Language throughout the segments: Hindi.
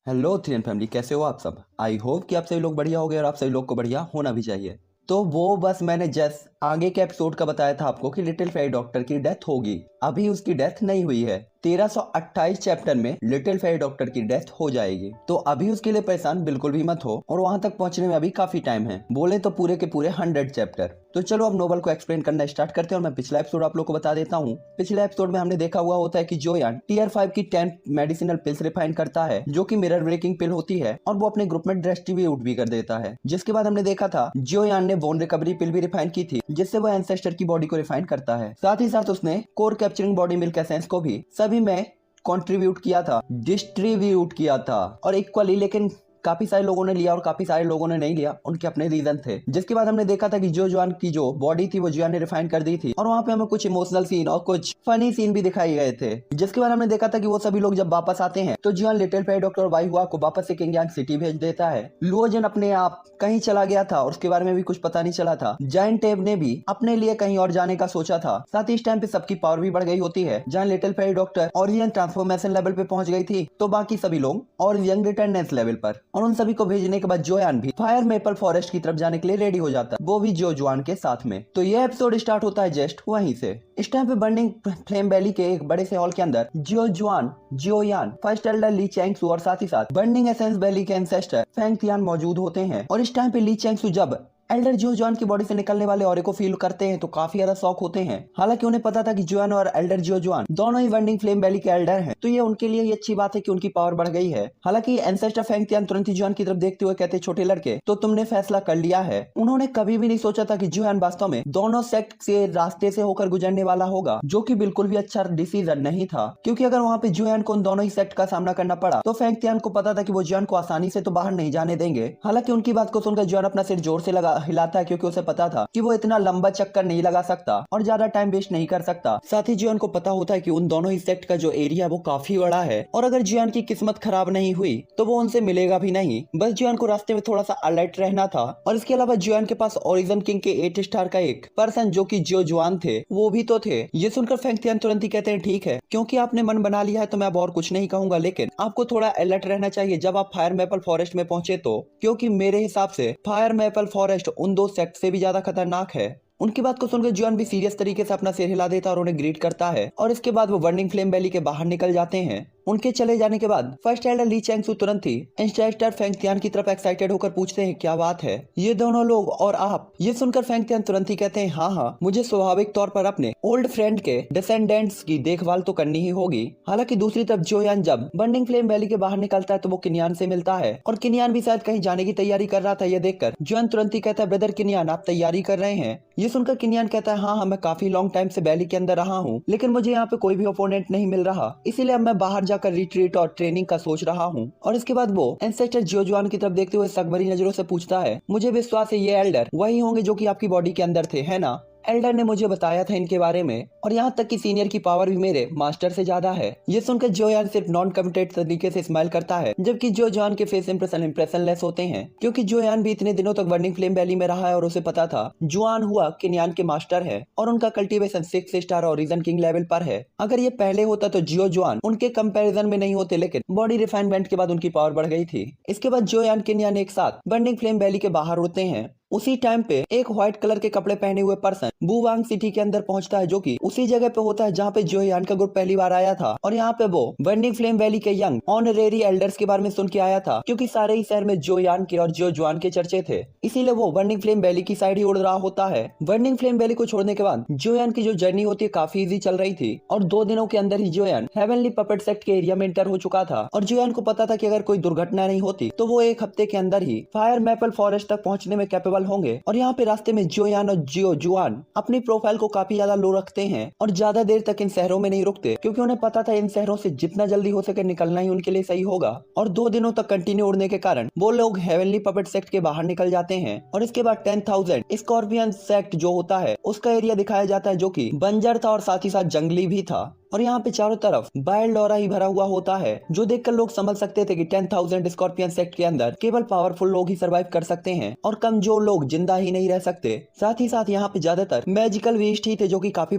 हेलो थ्री फैमिली, कैसे हो आप सब। आई होप कि आप सभी लोग बढ़िया हो गए और आप सभी लोग को बढ़िया होना भी चाहिए। तो वो बस मैंने जस्ट आगे के एपिसोड का बताया था आपको कि लिटिल फेरी डॉक्टर की डेथ होगी। अभी उसकी डेथ नहीं हुई है। 1328 चैप्टर में लिटिल फेरी डॉक्टर की डेथ हो जाएगी। तो अभी उसके लिए परेशान बिल्कुल भी मत हो, और वहां तक पहुंचने में अभी काफी टाइम है, बोले तो पूरे के पूरे 100 चैप्टर। तो चलो अब नोवेल को एक्सप्लेन करना स्टार्ट करते हैं, और मैं पिछला एपिसोड आप लोग को बता देता हूँ। पिछले एपिसोड में हमने देखा हुआ होता है कि जोयान टीयर 5 की 10 मेडिसिनल पिल्स रिफाइन करता है, जो कि मिरर ब्रेकिंग पिल होती है, और वो अपने ग्रुप में डिस्ट्रीब्यूट भी कर देता है। जिसके बाद हमने देखा था जोयान ने बोन रिकवरी पिल भी रिफाइन की थी, जिससे वो एंसेस्टर की बॉडी को रिफाइन करता है। साथ ही साथ उसने core capturing body milk essence को भी सभी में कंट्रीब्यूट किया था, डिस्ट्रीब्यूट किया था, और इक्वली। लेकिन काफी सारे लोगों ने लिया और काफी सारे लोगों ने नहीं लिया, उनके अपने रीजन थे। जिसके बाद हमने देखा था कि जो जुआन की जो बॉडी थी वो जुआन ने रिफाइन कर दी थी, और वहां पे हमें कुछ इमोशनल सीन और कुछ फनी सीन भी दिखाए गए थे। जिसके बाद हमने देखा था कि वो सभी लोग जब वापस आते हैं तो जुआन लिटिल फेरी डॉक्टर वाई हुआ को वापस से किंग यांग सिटी भेज देता है। लुओजन अपने आप कहीं चला गया था और उसके बारे में भी कुछ पता नहीं चला था। जायंट टेब ने भी अपने लिए कहीं और जाने का सोचा था। साथ ही इस टाइम पे सबकी पावर भी बढ़ गई होती है। जहाँ little fairy doctor origin transformation level पे पहुंच गई थी, तो बाकी सभी लोग ओरिजिन रिटर्नेंस लेवल पर, और उन सभी को भेजने के बाद जोयान भी फायर मेपल फॉरेस्ट की तरफ जाने के लिए रेडी हो जाता है, वो भी जो जुआन के साथ में। तो ये एपिसोड स्टार्ट होता है जस्ट वहीं से। इस टाइम पे बर्निंग फ्लेम वैली के एक बड़े से हॉल के अंदर जो जुआन, जोयान, फर्स्ट एल्डर ली चैंगसू और साथ ही साथ बर्निंग एसेंस वैली के एंसेस्टर फेंग तियान मौजूद होते हैं। और इस टाइम पे ली चैंगसू जब एल्डर जो जुआन की बॉडी से निकलने वाले ऑरे को फील करते हैं तो काफी ज्यादा शॉक होते हैं। हालांकि उन्हें पता था कि जुआन और एल्डर जो जुआन दोनों ही बर्निंग फ्लेम वैली के एल्डर हैं, तो ये उनके लिए अच्छी बात है कि उनकी पावर बढ़ गई है। हालांकि एंसेस्टर फेंग तियान तुरंत ही जुआन की तरफ देखते हुए कहते, छोटे लड़के, तो तुमने फैसला कर लिया है। उन्होंने कभी भी नहीं सोचा था कि जुआन वास्तव में दोनों सेक्ट के रास्ते से होकर गुजरने वाला होगा, जो कि बिल्कुल भी अच्छा डिसीजन नहीं था। क्योंकि अगर वहाँ पे जुआन को उन दोनों ही सेक्ट का सामना करना पड़ा तो फेंग तियान को पता था कि वो जुआन को आसानी से तो बाहर नहीं जाने देंगे। हालांकि उनकी बात को सुनकर जुआन अपना सिर जोर से हिलाता है, क्योंकि उसे पता था कि वो इतना लंबा चक्कर नहीं लगा सकता और ज्यादा टाइम वेस्ट नहीं कर सकता। साथ ही जुआन को पता होता है कि उन दोनों ही सेक्ट का जो एरिया वो काफी बड़ा है, और अगर जुआन की किस्मत खराब नहीं हुई तो वो उनसे मिलेगा भी नहीं। बस जुआन को रास्ते में थोड़ा सा अलर्ट रहना था। और इसके अलावा जुआन के पास ओरिजिन किंग के 8 स्टार का एक पर्सन जो कि जो जुआन थे वो भी तो थे। ये सुनकर फेंग तियान तुरंत ही कहते हैं, ठीक है, क्योंकि आपने मन बना लिया है तो मैं अब और कुछ नहीं कहूंगा, लेकिन आपको थोड़ा अलर्ट रहना चाहिए जब आप फायर मेपल फॉरेस्ट में पहुंचे तो, क्योंकि मेरे हिसाब से फायर मेपल फॉरेस्ट उन दो सेक्ट से भी ज्यादा खतरनाक है। उनकी बात को सुनकर जुआन भी सीरियस तरीके से अपना सिर हिला देता और उन्हें ग्रीट करता है, और इसके बाद वो बर्निंग फ्लेम वैली के बाहर निकल जाते हैं। उनके चले जाने के बाद फर्स्ट एल्डर ली चैंगसू तुरंत ही एंसेस्टर फेंग तियान की तरफ एक्साइटेड होकर पूछते हैं, क्या बात है, ये दोनों लोग और आप। ये सुनकर फेंग तियान तुरंत ही कहते हैं, हाँ हाँ, मुझे स्वाभाविक तौर पर अपने ओल्ड फ्रेंड के डिसेंडेंट्स की देखभाल तो करनी ही होगी। हालांकि दूसरी तरफ जोयान जब बर्निंग फ्लेम वैली के बाहर निकलता है तो वो किनियान से मिलता है, और किनियान भी शायद कहीं जाने की तैयारी कर रहा था। ये देखकर जोयान तुरंत ही कहता है, ब्रदर किनियान, आप तैयारी कर रहे हैं। ये सुनकर किनियान कहता है, हाँ हाँ, मैं काफी लॉन्ग टाइम से वैली के अंदर रहा हूँ, लेकिन मुझे यहाँ पे कोई भी ओपोनेंट नहीं मिल रहा, इसीलिए अब मैं बाहर जाकर रिट्रीट और ट्रेनिंग का सोच रहा हूँ। और इसके बाद वो एंसेस्टर जो जुआन की तरफ देखते हुए सकभरी नजरों से पूछता है, मुझे विश्वास है ये एल्डर वही होंगे जो कि आपकी बॉडी के अंदर थे, है ना। एल्डर ने मुझे बताया था इनके बारे में, और यहाँ तक कि सीनियर की पावर भी मेरे मास्टर से ज्यादा है। ये सुनकर जोयान सिर्फ नॉन कमिटेड तरीके से स्माइल करता है, जबकि जो जुआन के फेस इंप्रेशन लेस होते हैं, क्योंकि जोयान भी इतने दिनों तक बर्निंग फ्लेम वैली में रहा है और उसे पता था जुआन हुआ किनियान के मास्टर है, और उनका cultivation 6 star origin king level पर है। अगर ये पहले होता तो जियो जुआन उनके कंपैरिजन में नहीं होते, लेकिन बॉडी रिफाइनमेंट के बाद उनकी पावर बढ़ गई थी। इसके बाद जोयान किनियान एक साथ बर्निंग फ्लेम वैली के बाहर उड़ते हैं। उसी टाइम पे एक व्हाइट कलर के कपड़े पहने हुए पर्सन बुवांग सिटी के अंदर पहुंचता है, जो कि उसी जगह पे होता है जहाँ पे जोयान का ग्रुप पहली बार आया था। और यहाँ पे वो बर्निंग फ्लेम वैली के यंग ऑनरेरी एल्डर्स के बारे में सुन के आया था, क्योंकि सारे ही शहर में जोयान के और जो जुआन के चर्चे थे, इसीलिए वो बर्निंग फ्लेम वैली की साइड ही उड़ रहा होता है। बर्निंग फ्लेम वैली को छोड़ने के बाद जोयान की जो जर्नी होती है काफी इजी चल रही थी, और 2 दिनों के अंदर ही जोयान हेवनली पपेट सेक्ट के एरिया में एंटर हो चुका था। और जोयान को पता था कि अगर कोई दुर्घटना नहीं होती तो वो 1 हफ्ते के अंदर ही फायर मेपल फॉरेस्ट तक पहुंचने में कैपेबल होंगे। और यहाँ पे रास्ते में जोयान और जियो जुआन अपनी प्रोफाइल को काफी ज्यादा लो रखते हैं और ज्यादा देर तक इन शहरों में नहीं रुकते, क्योंकि उन्हें पता था इन शहरों से जितना जल्दी हो सके निकलना ही उनके लिए सही होगा। और 2 दिनों तक कंटिन्यू उड़ने के कारण वो लोग हेवनली पपेट सेक्ट के बाहर निकल जाते हैं। और इसके बाद 10,000 स्कॉर्पियन सेक्ट जो होता है उसका एरिया दिखाया जाता है, जो कि बंजर था और साथ ही साथ जंगली भी था। और यहाँ पे चारों तरफ वाइल्ड ऑरा ही भरा हुआ होता है, जो देखकर लोग समझ सकते थे कि 10,000 स्कॉर्पियन सेक्ट के अंदर केवल पावरफुल लोग ही सर्वाइव कर सकते हैं और कमजोर लोग जिंदा ही नहीं रह सकते। साथ ही साथ यहाँ पे ज्यादातर मैजिकल वेस्ट ही थे जो कि काफी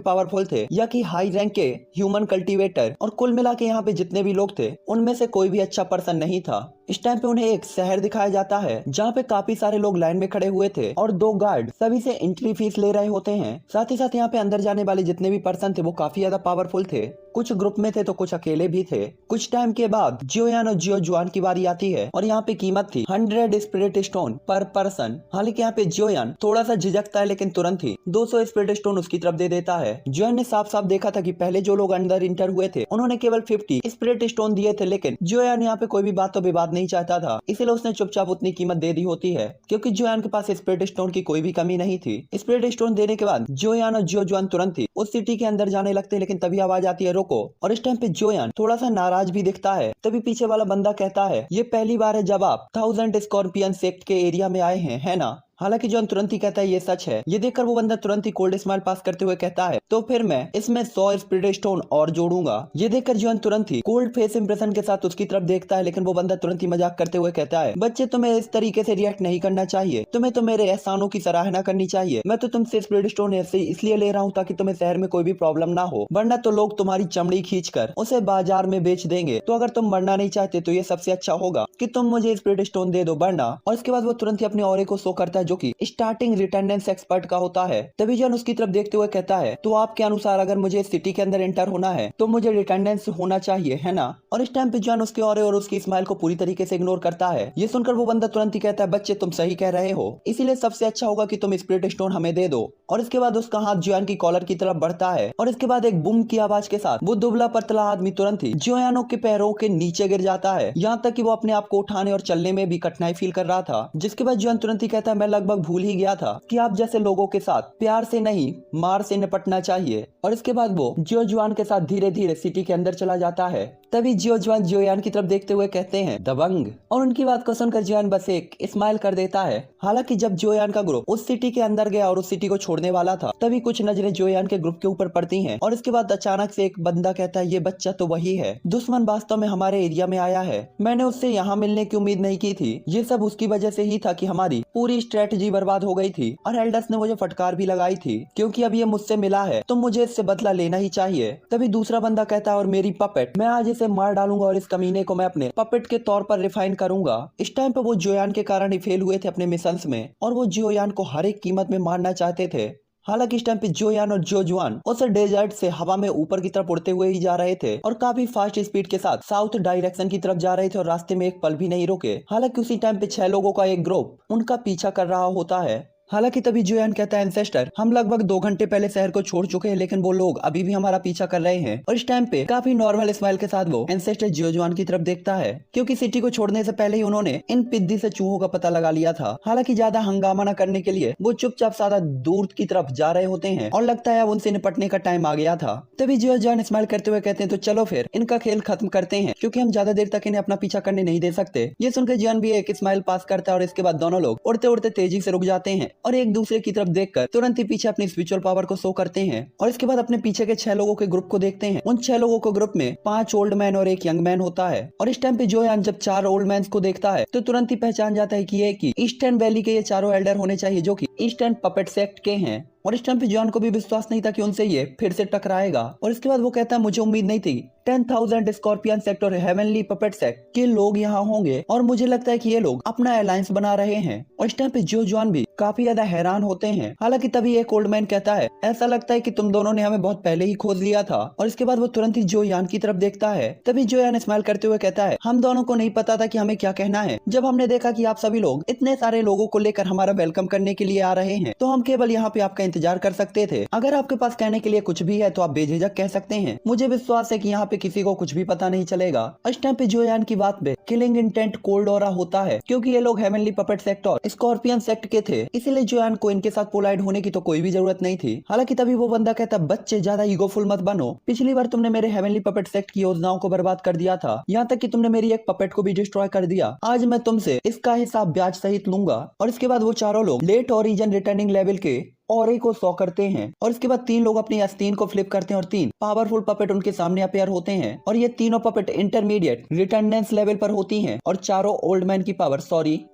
पावरफुल थे, या कि हाई रैंक के ह्यूमन कल्टीवेटर, और कुल मिला के यहाँ पे जितने भी लोग थे उनमें से कोई भी अच्छा पर्सन नहीं था। इस टाइम पे उन्हें एक शहर दिखाया जाता है जहाँ पे काफी सारे लोग लाइन में खड़े हुए थे और 2 गार्ड सभी से एंट्री फीस ले रहे होते हैं। साथ ही साथ यहाँ पे अंदर जाने वाले जितने भी पर्सन थे वो काफी ज्यादा पावरफुल थे, कुछ ग्रुप में थे तो कुछ अकेले भी थे। कुछ टाइम के बाद जियोयान और जियो जुआन की बारी आती है और यहाँ पे कीमत थी 100 स्पिरिट स्टोन पर पर्सन। हालांकि यहाँ पे जियोयान थोड़ा सा झिझकता है लेकिन तुरंत ही 200 स्पिरिट स्टोन उसकी तरफ दे देता है। जियोयान ने साफ साफ देखा था कि पहले जो लोग अंदर इंटर हुए थे उन्होंने केवल 50 स्पिरिट स्टोन दिए थे, लेकिन जियोयान यहाँ पे कोई भी बात तो विवाद नहीं चाहता था, इसलिए उसने चुपचाप उतनी कीमत दे दी होती है क्योंकि जियोयान के पास स्पिरिट स्टोन की कोई भी कमी नहीं थी। स्पिरिट स्टोन देने के बाद जियोयान और जियो जुआन तुरंत ही उस सिटी के अंदर जाने लगते, लेकिन तभी आवाज आती है रोको। और इस टाइम पे जियोयान थोड़ा सा नाराज भी दिखता है। तभी पीछे वाला बंदा कहता है ये पहली बार है जब आप 1000 स्कॉर्पियन सेक्ट के एरिया में आए हैं, है ना? हालांकि जॉन तुरंत ही कहता है ये सच है। ये देखकर वो बंदा तुरंत ही कोल्ड स्माइल पास करते हुए कहता है तो फिर मैं इसमें 100 स्पिरिट स्टोन और जोड़ूंगा। ये देखकर जॉन तुरंत ही कोल्ड फेस इंप्रेशन के साथ उसकी तरफ देखता है, लेकिन वो बंदा तुरंत ही मजाक करते हुए कहता है बच्चे तुम्हें इस तरीके से रिएक्ट नहीं करना चाहिए, तुम्हें तो मेरे एहसानों की सराहना करनी चाहिए। मैं तो तुमसे स्पिरिट स्टोन ऐसे इसलिए ले रहा हूँ ताकि तुम्हें शहर में कोई भी प्रॉब्लम ना हो, वरना तो लोग तुम्हारी चमड़ी खींच कर उसे बाजार में बेच देंगे। तो अगर तुम मरना नहीं चाहते तो ये सबसे अच्छा होगा कि तुम मुझे स्पिरिट स्टोन दे दो, वरना। और इसके बाद वो तुरंत ही अपने ऑरे को शो करता है जो की स्टार्टिंग रिटेंडेंस एक्सपर्ट का होता है। तभी जॉन उसकी तरफ देखते हुए कहता है तो आपके अनुसार अगर मुझे सिटी के अंदर एंटर होना है तो मुझे रिटेंडेंस होना चाहिए, है ना? और इस टाइम पे जॉन उसके ऑरे और उसकी स्माइल को पूरी तरीके से इग्नोर करता है। ये सुनकर वो बंदा तुरंत ही कहता है बच्चे तुम सही कह रहे हो, इसीलिए सबसे अच्छा होगा कि तुम स्पिरिट स्टोन हमें दे दो। और इसके बाद उसका हाथ जियोयान की कॉलर की तरफ बढ़ता है और इसके बाद एक बूम की आवाज के साथ वो दुबला पतला आदमी तुरंत ही जियोयानो के पैरों के नीचे गिर जाता है, यहाँ तक कि वो अपने आप को उठाने और चलने में भी कठिनाई फील कर रहा था। जिसके बाद जियोयान तुरंत ही कहता है मैं लगभग भूल ही गया था कि आप जैसे लोगों के साथ प्यार से नहीं मार से निपटना चाहिए। और इसके बाद वो जियो जुआन के साथ धीरे धीरे सिटी के अंदर चला जाता है। तभी जियो जुआन जियोयान की तरफ देखते हुए कहते हैं दबंग, और उनकी बात को सुनकर जियोयान बस एक स्माइल कर देता है। हालांकि जब जियोयान का ग्रुप उस सिटी के अंदर गया और उस सिटी को छोड़ने वाला था तभी कुछ नजरें जियोयान के ग्रुप के ऊपर पड़ती हैं और इसके बाद अचानक से एक बंदा कहता है ये बच्चा तो वही है, दुश्मन वास्तव में हमारे एरिया में आया है, मैंने उससे यहाँ मिलने की उम्मीद नहीं की थी, ये सब उसकी वजह से ही था कि हमारी पूरी स्ट्रेटजी बर्बाद हो गई थी और एल्डर्स ने मुझे फटकार भी लगाई थी, क्योंकि अब ये मुझसे मिला है तो मुझे इससे बदला लेना ही चाहिए। तभी दूसरा बंदा कहता है और मेरी पपेट, मैं आज इसे मार डालूंगा और इस कमीने को मैं अपने पपेट के तौर पर रिफाइन करूंगा। इस टाइम पे वो जियोयान के कारण ही फेल हुए थे अपने मिशंस में और वो जियोयान को हर एक कीमत में मारना चाहते थे। हालांकि इस टाइम पे जियोयान और जियो जुआन उस डेजर्ट से हवा में ऊपर की तरफ उड़ते हुए ही जा रहे थे और काफी फास्ट स्पीड के साथ साउथ डायरेक्शन की तरफ जा रहे थे और रास्ते में एक पल भी नहीं रुके। हालांकि उसी टाइम पे 6 लोगों का एक ग्रुप उनका पीछा कर रहा होता है। हालांकि तभी जियोयान कहता है एंसेस्टर, हम लगभग 2 घंटे पहले शहर को छोड़ चुके हैं लेकिन वो लोग अभी भी हमारा पीछा कर रहे हैं। और इस टाइम पे काफी नॉर्मल स्माइल के साथ वो एंसेस्टर जियो जुआन की तरफ देखता है, क्योंकि सिटी को छोड़ने से पहले ही उन्होंने इन पिद्दी से चूहों का पता लगा लिया था। हालांकि ज्यादा हंगामा न करने के लिए वो चुपचाप सादा दूर की तरफ जा रहे होते हैं और लगता है अब उनसे निपटने का टाइम आ गया था। तभी जियो जुआन स्माइल करते हुए कहते हैं तो चलो फिर इनका खेल खत्म करते हैं, क्योंकि हम ज्यादा देर तक इन्हें अपना पीछा करने नहीं दे सकते। ये सुनकर जियोन भी एक स्माइल पास करता है और इसके बाद दोनों लोग उड़ते उड़ते तेजी से रुक जाते हैं और एक दूसरे की तरफ देखकर तुरंत ही पीछे अपनी स्पिरिचुअल पावर को शो करते हैं। और इसके बाद अपने पीछे के 6 लोगों के ग्रुप को देखते हैं। उन 6 लोगों के ग्रुप में 5 ओल्ड मैन और 1 यंग मैन होता है। और इस टाइम पे जियोयान जब 4 ओल्ड मैन को देखता है तो तुरंत ही पहचान जाता है कि ये कि ईस्टर्न वैली के ये चारों एल्डर होने चाहिए जो कि ईस्टर्न पपेट सेक्ट के हैं। और इस टाइम पे जियोयान को भी विश्वास नहीं था कि उनसे ये फिर से टकराएगा। और इसके बाद वो कहता है मुझे उम्मीद नहीं थी 10,000 स्कॉर्पियन सेक्ट और हेवनली पपेट सेक्ट के लोग यहाँ होंगे और मुझे लगता है कि ये लोग अपना अलायंस बना रहे हैं। और इस टाइम पे जियो जुआन भी काफी ज्यादा हैरान होते हैं। हालांकि तभी एक ओल्ड मैन कहता है ऐसा लगता है कि तुम दोनों ने हमें बहुत पहले ही खोज लिया था। और इसके बाद वो तुरंत ही जियोयान की तरफ देखता है। तभी जियोयान स्माइल करते हुए कहता है हम दोनों को नहीं पता था कि हमें क्या कहना है। जब हमने देखा कि आप सभी लोग इतने सारे लोगों को लेकर हमारा वेलकम करने के लिए आ रहे हैं तो हम केवल यहाँ पे आपका इंतजार कर सकते थे। अगर आपके पास कहने के लिए कुछ भी है तो आप बेझिझक कह सकते हैं। मुझे विश्वास है कि यहाँ पे किसी को कुछ भी पता नहीं चलेगा। इस टाइम पे जियोयान की बात पे किलिंग इंटेंट कोल्ड ऑरा होता है, क्योंकि ये लोग हेवनली पपेट सेक्ट और स्कॉर्पियन सेक्ट के थे, इसीलिए जियोयान को इनके साथ पोलाइट होने की तो कोई भी जरूरत नहीं थी। हालांकि तभी वो बंदा कहता बच्चे ज्यादा ईगोफुल मत बनो, पिछली बार तुमने मेरे हेवनली पपेट सेक्ट की योजनाओं को बर्बाद कर दिया था, यहाँ तक कि तुमने मेरी एक पपेट को भी डिस्ट्रॉय कर दिया। आज मैं तुमसे इसका हिसाब ब्याज सहित लूंगा। और इसके बाद वो चारों लोग लेट ओरिजिन रिटर्निंग लेवल के ऑरे को सॉ करते हैं और इसके बाद 3 लोग अपनी आस्तीन को फ्लिप करते हैं और 3 पावरफुल पपेट उनके सामने अपेयर होते हैं और ये तीनों पपेट इंटरमीडिएट रिटर्डेंस लेवल पर होती हैं और चारों ओल्ड मैन की पावर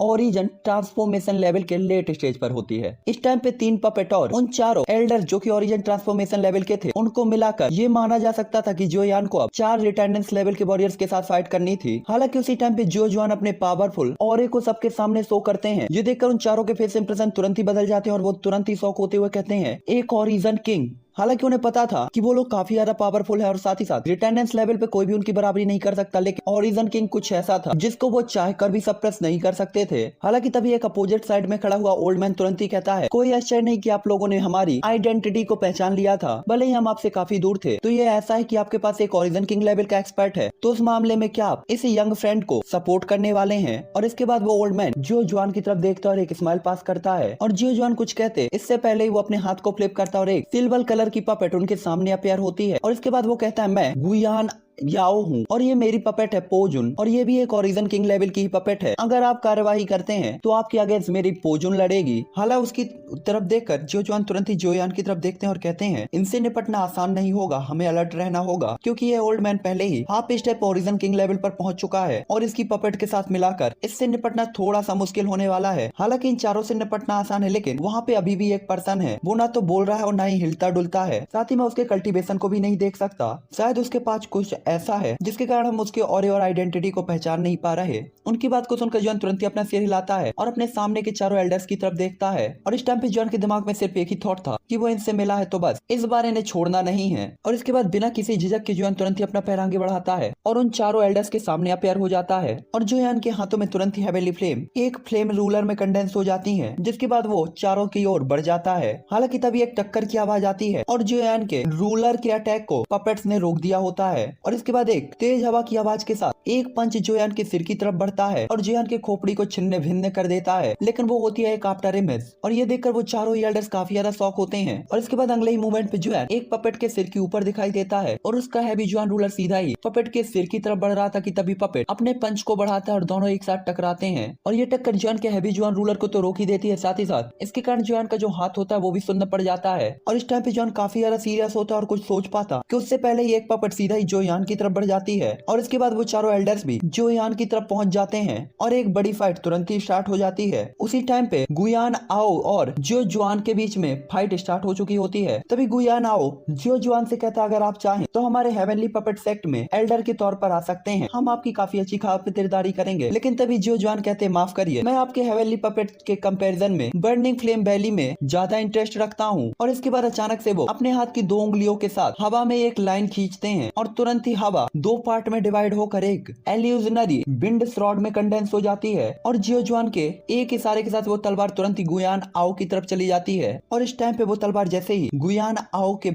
ओरिजिन ट्रांसफॉर्मेशन लेवल के लेट स्टेज पर होती है। इस टाइम पे 3 पपेट और उन चारों एल्डर जो कि ओरिजिन ट्रांसफॉर्मेशन लेवल के थे उनको मिलाकर ये माना जा सकता था कि जोयान को अब 4 रिटर्डेंस लेवल के वॉरियर्स के साथ फाइट करनी थी। हालांकि उसी टाइम पे जो जुआन अपने पावरफुल ऑरे को सबके सामने शो करते हैं। ये देखकर उन चारों के फेस इंप्रेशन तुरंत ही बदल जाते हैं और वो तुरंत ही शॉक होते हुए कहते हैं एक ओरिजिन किंग। हालांकि उन्हें पता था कि वो लोग काफी ज्यादा पावरफुल है और साथ ही साथ रिटेंडेंस लेवल पे कोई भी उनकी बराबरी नहीं कर सकता, लेकिन ओरिजिन किंग कुछ ऐसा था जिसको वो चाह कर भी सप्रेस नहीं कर सकते थे। हालांकि तभी एक अपोजिट साइड में खड़ा हुआ ओल्ड मैन तुरंत ही कहता है कोई आश्चर्य नहीं कि आप लोगों ने हमारी आइडेंटिटी को पहचान लिया था, भले ही हम आपसे काफी दूर थे। तो ये ऐसा है कि आपके पास एक ओरिजिन किंग लेवल का एक्सपर्ट है, तो उस मामले में क्या आप इस यंग फ्रेंड को सपोर्ट करने वाले हैं। और इसके बाद वो ओल्ड मैन जो जुआन की तरफ देखता और एक स्माइल पास करता है और जो जुआन कुछ कहते इससे पहले ही वो अपने हाथ को फ्लिप करता और एक सिल्वर कलर की पपेट उनके सामने अपेयर होती है और इसके बाद वो कहता है मैं गुयान याओ हूँ और ये मेरी पपेट है पोजुन और ये भी एक ओरिजिन किंग लेवल की ही पपेट है। अगर आप कार्यवाही करते हैं तो आपके अगेंस्ट मेरी पोजुन लड़ेगी। हालांकि उसकी तरफ देखकर जो जुआन तुरंत ही जोयान की तरफ देखते हैं और कहते हैं इनसे निपटना आसान नहीं होगा, हमें अलर्ट रहना होगा क्योंकि ये ओल्ड मैन पहले ही half step origin king level पर पहुंच चुका है और इसकी पपेट के साथ मिलाकर इससे निपटना थोड़ा सा मुश्किल होने वाला है। हालांकि इन चारों से निपटना आसान है, लेकिन वहाँ पे अभी भी एक पर्सन है, वो ना तो बोल रहा है और ना ही हिलता डुलता है, साथ ही मैं उसके कल्टीवेशन को भी नहीं देख सकता। शायद उसके पास कुछ ऐसा है जिसके कारण हम उसके ऑरे और आइडेंटिटी को पहचान नहीं पा रहे। उनकी बात को सुनकर जॉन तुरंत ही अपना सिर हिलाता है और अपने सामने के चारों एल्डर्स की तरफ देखता है और इस टाइम पे जॉन के दिमाग में सिर्फ एक ही थॉट था कि वो इनसे मिला है तो बस इस बार इन्हें छोड़ना नहीं है। और इसके बाद बिना किसी झिझक के जॉन तुरंत ही अपना पैर आगे बढ़ाता है और उन चारों एल्डर्स के सामने अपेयर हो जाता है और जॉन के हाथों में तुरंत ही हेवेनली फ्लेम एक फ्लेम रूलर में कंडेंस हो जाती है, जिसके बाद वो चारों की ओर बढ़ जाता है। हालांकि तभी एक टक्कर की आवाज आती है और जॉन के रूलर के अटैक को पपेट्स ने रोक दिया होता है और इसके बाद एक तेज हवा की आवाज के साथ एक पंच जोयान के सिर की तरफ बढ़ता है और जोयान के खोपड़ी को छिन्न भिन्न कर देता है, लेकिन वो होती है एक आफ्टर इमेज और ये देखकर वो चारों एल्डर्स काफी ज्यादा शॉक होते हैं। और इसके बाद अगले ही मूवमेंट पे जोयान एक पपेट के सिर के ऊपर दिखाई देता है और उसका हैवी जोयान रूलर सीधा ही पपेट के सिर की तरफ बढ़ रहा था कि तभी पपेट अपने पंच को बढ़ाता है और दोनों एक साथ टकराते हैं और ये टक्कर जोयान के हैवी जोयान रूलर को तो रोक ही देती है, साथ ही साथ इसके कारण जोयान का जो हाथ होता है वो भी सुन्न पड़ जाता है। और इस टाइम पे जोयान काफी ज्यादा सीरियस होता है और कुछ सोच पाता कि उससे पहले ही एक पपेट सीधा ही जोयान की तरफ बढ़ जाती है और इसके बाद वो चारों एल्डर्स भी जोयान की तरफ पहुंच जाते हैं और एक बड़ी फाइट तुरंत ही स्टार्ट हो जाती है। उसी टाइम पे गुयान आओ और जो जुआन के बीच में फाइट स्टार्ट हो चुकी होती है। तभी गुयान आओ जो जुआन से कहता है अगर आप चाहें तो हमारे हेवनली पपेट सेक्ट में एल्डर के तौर पर आ सकते हैं, हम आपकी काफी अच्छी खातिरदारी करेंगे। लेकिन तभी जो जुआन कहते हैं माफ करिए, मैं आपके हेवनली पपेट के कंपैरिजन में बर्निंग फ्लेम वैली में ज्यादा इंटरेस्ट रखता हूँ। और इसके बाद अचानक से वो अपने हाथ की 2 उंगलियों के साथ हवा में एक लाइन खींचते हैं और तुरंत ही हवा 2 पार्ट में डिवाइड होकर एक एल्यूजनरी विंड रॉड में कंडेंस हो जाती है और जियोजुआन के एक इशारे के साथ वो तलवार तुरंत ही गुयान आओ की तरफ चली जाती है। और इस टाइम पे वो तलवार जैसे ही गुयान आओ के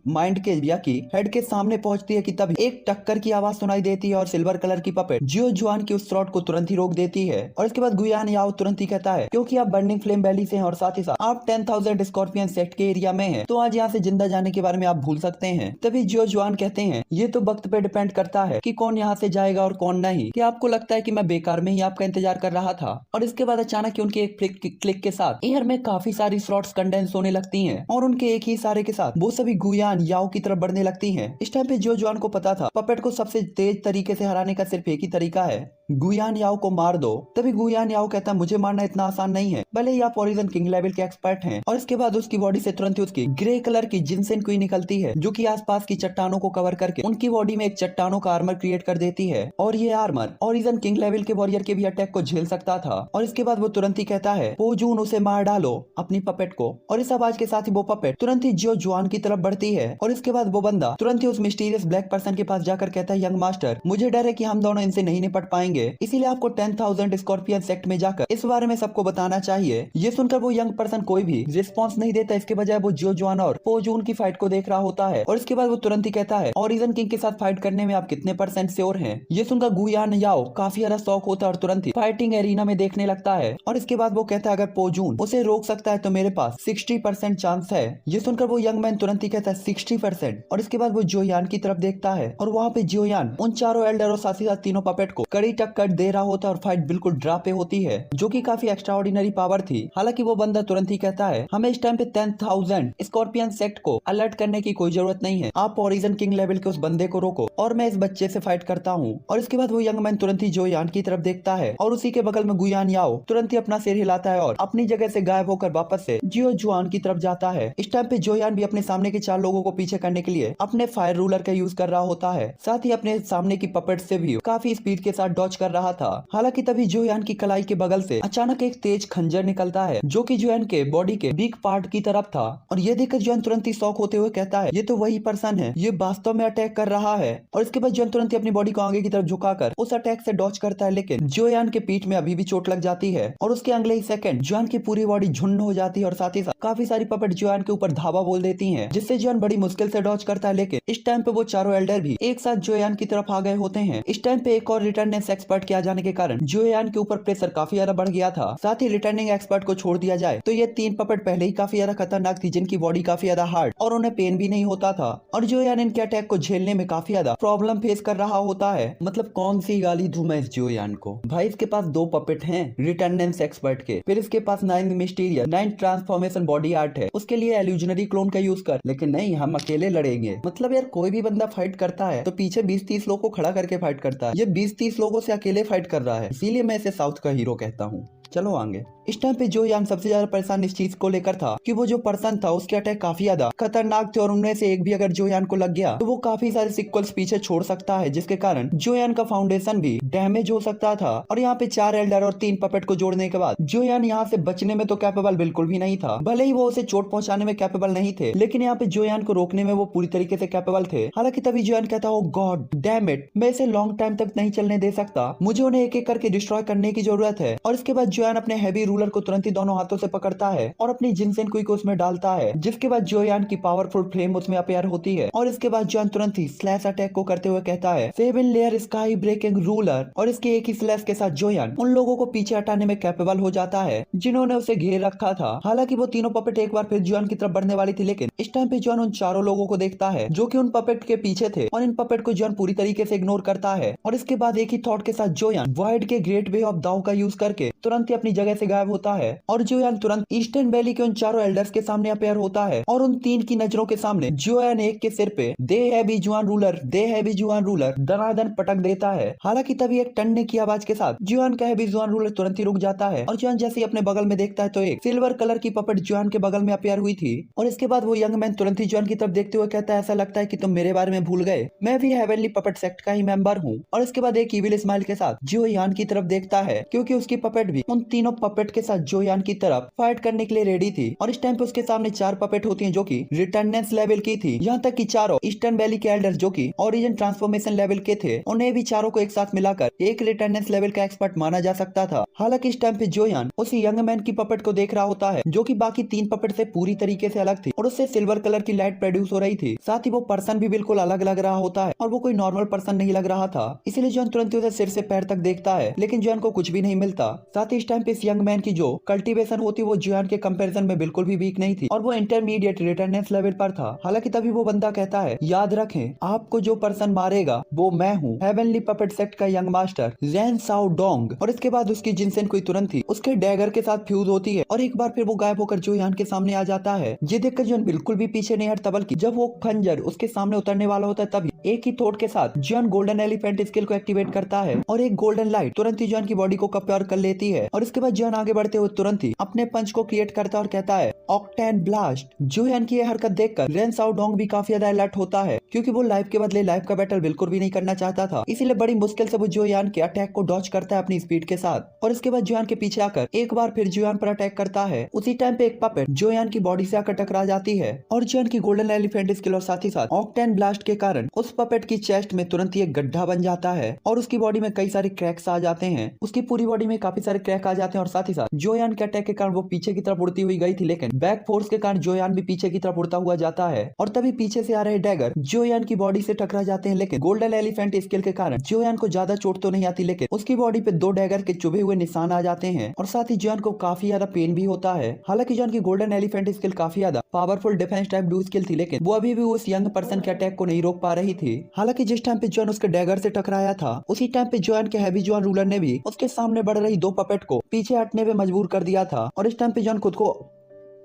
माइंड के या की हेड के सामने पहुंचती है कि तभी एक टक्कर की आवाज सुनाई देती है और सिल्वर कलर की पपेट जियोजुआन की उस रॉड को तुरंत ही रोक देती है। और इसके बाद गुयान आओ तुरंत ही कहता है क्योंकि आप बर्निंग फ्लेम वैली से हैं और साथ ही साथ आप 10,000 स्कॉर्पियन सेक्ट के एरिया में हैं, तो आज यहाँ से जिंदा जाने के बारे में आप भूल सकते हैं। तभी जियोजुआन कहते हैं ये तो वक्त पे डिपेंड करता है कि कौन यहाँ से जाएगा और कौन नहीं। क्या आपको लगता है कि मैं बेकार में ही आपका इंतजार कर रहा था? और इसके बाद अचानक उनके एक क्लिक के साथ एयर में काफी सारी स्लॉट्स कंडेंस होने लगती हैं और उनके एक ही इशारे के साथ वो सभी गुयान याओ की तरफ बढ़ने लगती हैं। इस टाइम पे जियोजुआन को पता था पपेट को सबसे तेज तरीके से हराने का सिर्फ एक ही तरीका है, गुयान याओ को मार दो। तभी गुयान याओ कहता है मुझे मारना इतना आसान नहीं है, भले ही आप ओरिजिन किंग लेवल के एक्सपर्ट हैं। और इसके बाद उसकी बॉडी से तुरंत ही उसकी ग्रे कलर की जिनसेन क्वीन निकलती है जो कि आसपास की चट्टानों को कवर करके उनकी बॉडी में एक चट्टानों का आर्मर क्रिएट कर देती है और ये आर्मर ओरिजिन किंग लेवल के वॉरियर के भी अटैक को झेल सकता था। और इसके बाद वो तुरंत ही कहता है पोजून उसे मार डालो अपनी पपेट को। और इस आवाज के साथ ही वो पपेट तुरंत ही जियोजुआन की तरफ बढ़ती है और इसके बाद वो बंदा तुरंत ही उस मिस्टीरियस ब्लैक पर्सन के पास जाकर कहता है यंग मास्टर मुझे डर है कि हम दोनों इनसे नहीं निपट पाएंगे, इसीलिए आपको 10,000 स्कॉर्पियन सेक्ट में जाकर इस बारे में सबको बताना चाहिए। ये सुनकर वो यंग पर्सन कोई भी रिस्पॉन्स नहीं देता, इसके बजाय वो जियोजुआन और पोजून की फाइट को देख रहा होता है। और इसके बाद वो तुरंत ही कहता है ओरिजिन किंग के साथ फाइट करने में आप कितने % श्योर हैं? ये सुनकर गुयान याओ काफी ज्यादा शौक होता है और तुरंत ही फाइटिंग एरिना में देखने लगता है। और इसके बाद वो कहता है अगर पोजून उसे रोक सकता है तो मेरे पास 60% चांस है। ये सुनकर वो यंग मैन तुरंत ही कहता है 60%। और इसके बाद वो जोयान की तरफ देखता है और वहाँ पे जोयान उन चारों एल्डर और साथ ही साथ तीनों पपेट को कड़ी कट दे रहा होता है और फाइट बिल्कुल ड्रा पे होती है, जो कि काफी एक्स्ट्रा ऑर्डिनरी पावर थी। हालांकि वो बंदा तुरंत ही कहता है हमें इस टाइम पे 10,000 स्कॉर्पियन सेक्ट को अलर्ट करने की कोई जरूरत नहीं है, आप ओरिजन किंग लेवल के उस बंदे को रोको और मैं इस बच्चे से फाइट करता हूँ। और इसके बाद वो यंग मैन तुरंत ही जो यान की तरफ देखता है और उसी के बगल में गुयान याओ तुरंत ही अपना सिर हिलाता है और अपनी जगह से गायब होकर वापस से जियो जुआन की तरफ जाता है। इस टाइम पे जोयान भी अपने सामने के 4 लोगों को पीछे करने के लिए अपने फायर रूलर का यूज कर रहा होता है, साथ ही अपने सामने की पपेट से भी काफी स्पीड के साथ डॉज कर रहा था। हालांकि तभी जोयान की कलाई के बगल से अचानक एक तेज खंजर निकलता है, जो कि जोयान के बॉडी के बिग पार्ट की तरफ था। और ये देखकर जोयान तुरंत ही शॉक होते हुए कहता है ये तो वही पर्सन है, ये वास्तव में अटैक कर रहा है। और इसके बाद जोयान तुरंत ही अपनी बॉडी को आगे की तरफ झुकाकर उस अटैक से डॉज करता है, लेकिन जोयान के पीठ में अभी भी चोट लग जाती है और उसके अगले ही सेकंड जोयान की पूरी बॉडी झुंड हो जाती है और साथ ही साथ काफी सारी पपेट जोयान के ऊपर धावा बोल देती हैं, जिससे जोयान बड़ी मुश्किल से डॉज करता है। लेकिन इस टाइम पे वो चारों एल्डर भी एक साथ जोयान की तरफ आ गए होते हैं। इस टाइम पे एक और रिटर्निंग एक्सपर्ट के आ जाने के कारण जोयान के ऊपर प्रेशर काफी ज्यादा बढ़ गया था। साथ ही रिटर्निंग एक्सपर्ट को छोड़ दिया जाए तो ये 3 पपेट पहले ही काफी ज्यादा खतरनाक थी, जिनकी बॉडी काफी ज्यादा हार्ड और उन्हें पेन भी नहीं होता था। और जोयान इनके अटैक को झेलने में काफी ज्यादा प्रॉब्लम फेस कर रहा होता है। मतलब कौन सी गाली दूं मैं इस जोयान को। भाई इसके पास 2 पपेट हैं रिटर्नेंस एक्सपर्ट के, फिर इसके पास 9 मिस्टीरियस 9 ट्रांसफॉर्मेशन बॉडी आर्ट है, उसके लिए एल्यूजनरी क्लोन का यूज कर, लेकिन नहीं हम अकेले लड़ेंगे। मतलब यार कोई भी बंदा फाइट करता है तो पीछे 20-30 लोग को खड़ा करके फाइट करता है, ये 20-30 लोगों से अकेले फाइट कर रहा है, इसीलिए मैं इसे साउथ का हीरो कहता हूँ। चलो आगे। इस टाइम पे जोयान सबसे ज्यादा परेशान इस चीज को लेकर था कि वो जो पर्सन था उसके अटैक काफी ज्यादा खतरनाक थे और उनमें से एक भी अगर जोयान को लग गया तो वो काफी सारे सिक्वल्स पीछे छोड़ सकता है, जिसके कारण जोयान का फाउंडेशन भी डैमेज हो सकता था। और यहाँ पे 4 एल्डर और 3 पपेट को जोड़ने के बाद जोयान यहाँ से बचने में तो कैपेबल बिल्कुल भी नहीं था। भले ही वो उसे चोट पहुंचाने में कैपेबल नहीं थे, लेकिन यहाँ पे जोयान को रोकने में वो पूरी तरीके से कैपेबल थे। हालांकि तभी जोयान कहता ओ गॉड डैम इट, मैं इसे लॉन्ग टाइम तक नहीं चलने दे सकता, मुझे उन्हें एक एक करके डिस्ट्रॉय करने की जरूरत है। और इसके बाद जोयान अपने हैवी रूलर को तुरंत ही दोनों हाथों से पकड़ता है और अपनी जिनसेन कुई को उसमें डालता है, जिसके बाद जोयान की पावरफुल फ्लेम उसमें अपीयर होती है। और इसके बाद जोयान तुरंत ही स्लैश अटैक को करते हुए कहता है 7 लेयर स्काई ब्रेकिंग रूलर। और इसके एक ही स्लैश के साथ जोयान उन लोगों को पीछे हटाने में कैपेबल हो जाता है जिन्होंने उसे घेर रखा था। हालांकि वो तीनों पपेट एक बार फिर जोयान की तरफ बढ़ने वाली थी, लेकिन इस टाइम पे जोयान उन चारों लोगों को देखता है जो कि उन पपेट के पीछे थे और इन पपेट को जोयान पूरी तरीके से इग्नोर करता है। और इसके बाद एक ही थॉट के साथ जोयान वॉइड के ग्रेट वे ऑफ दाव का यूज करके तुरंत ही अपनी जगह से गायब होता है। और जोयान तुरंत ईस्टर्न वैली के उन चारों एल्डर्स के सामने अपीयर होता है और उन 3 की नजरों के सामने जोयान एक के सिर पे दे है भी जुआन रूलर, दे है भी जुआन रूलर दनादन पटक देता है। हालांकि तभी एक टन्ने की आवाज के साथ जोयान का है भी जुआन रूलर तुरंत ही रुक जाता है और जोयान जैसे ही अपने बगल में देखता है तो एक सिल्वर कलर की पपेट जोयान के बगल में अपीयर हुई थी। और इसके बाद वो यंग मैन तुरंत ही जोयान की तरफ देखते हुए कहता है ऐसा लगता है कि तुम मेरे बारे में भूल गए, मैं भी हेवनली पपेट सेक्ट का ही मेंबर हूँ। और इसके बाद एक इविल स्माइल के साथ जोयान की तरफ देखता है, क्योंकि उसकी पपेट भी उन तीनों पपेट के साथ जोयान की तरफ फाइट करने के लिए रेडी थी। और इस टाइम पे उसके सामने 4 पपेट होती हैं जो कि रिटर्नेंस लेवल की थी, यहाँ तक कि चारों ईस्टर्न वैली के एल्डर्स जो कि ओरिजिन ट्रांसफॉर्मेशन लेवल के थे, उन्हें भी चारों को एक साथ मिलाकर एक रिटर्नेंस लेवल का एक्सपर्ट माना जा सकता था। हालांकि इस टाइम पे जोयान उस यंग मैन की पपेट को देख रहा होता है जो कि बाकी 3 पपेट से पूरी तरीके से अलग थी और उससे सिल्वर कलर की लाइट प्रोड्यूस हो रही थी। साथ ही वो पर्सन भी बिल्कुल अलग लग रहा होता है और वो कोई नॉर्मल पर्सन नहीं लग रहा था, इसीलिए जोयान तुरंत उसे सिर से पैर तक देखता है, लेकिन जोयान को कुछ भी नहीं मिलता। साथ ही इस टाइम पे इस यंग मैन की जो कल्टीवेशन होती वो जोयान के कंपैरिजन में बिल्कुल भी वीक नहीं थी और वो इंटरमीडिएट रिटर्नेंस लेवल पर था। हालांकि तभी वो बंदा कहता है याद रखें आपको जो पर्सन मारेगा वो मैं हूँ, हेवनली पपेट सेक्ट का यंग मास्टर रैन साओ डोंग। और इसके बाद उसकी जिनसेन कोई तुरंत ही उसके डैगर के साथ फ्यूज होती है और एक बार फिर वो गायब होकर जोयान के सामने आ जाता है। ये देखकर जोयान बिल्कुल भी पीछे नहीं हटता, बल्कि जब वो खंजर उसके सामने उतरने वाला होता है तभी एक ही थॉट के साथ जोयान गोल्डन एलिफेंट स्किल को एक्टिवेट करता है और एक गोल्डन लाइट तुरंत ही जोयान की बॉडी को कवर कर लेती है। और इसके बाद जोयान आगे बढ़ते हुए तुरंत ही अपने पंच को क्रिएट करता है और कहता है ऑक्टेन ब्लास्ट। जोयान की यह हरकत देखकर रैन साओ डोंग भी काफी ज्यादा अलर्ट होता है, क्योंकि वो लाइफ के बदले लाइफ का बैटल बिल्कुल भी नहीं करना चाहता था, इसीलिए बड़ी मुश्किल से वो जोयान के अटैक को डॉज करता है अपनी स्पीड के साथ। और इसके बाद जोयान के पीछे आकर एक बार फिर जोयान पर अटैक करता है। उसी टाइम पे एक पपेट जोयान की बॉडी से आकर टकरा जाती है और जोयान की गोल्डन एलिफेंट स्किल और साथ ही साथ ऑक्टेन ब्लास्ट के कारण उस पपेट की चेस्ट में तुरंत ही एक गड्ढा बन जाता है और उसकी बॉडी में कई सारे क्रैक्स आ जाते हैं। उसकी पूरी बॉडी में काफी सारे क्रैक आ जाते हैं और साथ ही साथ जोयान के अटैक के कारण वो पीछे की तरफ उड़ती हुई गई थी, लेकिन बैक फोर्स के कारण जोयान भी पीछे की तरफ उड़ता हुआ जाता है। और तभी पीछे से आ रहे डैगर जोयान की बॉडी से टकरा जाते हैं, लेकिन गोल्डन एलिफेंट स्किल के कारण जोयान को ज्यादा चोट तो नहीं आती, लेकिन उसकी बॉडी पे 2 डैगर के चुभे हुए निशान आ जाते हैं और साथ ही जोयान को काफी ज्यादा पेन भी होता है। हालांकि जोयान की गोल्डन एलिफेंट स्किल काफी ज्यादा powerful defence type do skill थी, लेकिन वो अभी भी उस यंग पर्सन के अटैक को नहीं रोक पा रही थी। हालांकि जिस टाइम पे जोयान उसके डैगर से टकराया था, उसी टाइम पे जोयान के हैवी जोयान रूलर ने भी उसके सामने बढ़ रही 2 पपेट को पीछे हटने में मजबूर कर दिया था। और इस टाइम पे जोयान खुद को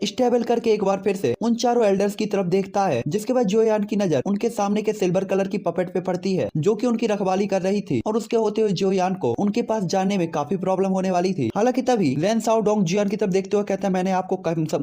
स्टेबल करके एक बार फिर से उन चारों एल्डर्स की तरफ देखता है, जिसके बाद जोयान की नजर उनके सामने के सिल्वर कलर की पपेट पे पड़ती है, जो कि उनकी रखवाली कर रही थी। और उसके होते हुए जोयान को उनके पास जाने में काफी प्रॉब्लम होने वाली थी। हालांकि तभी रेन साओडोंग जोयान की तरफ देखते हुए कहता है, मैंने आपको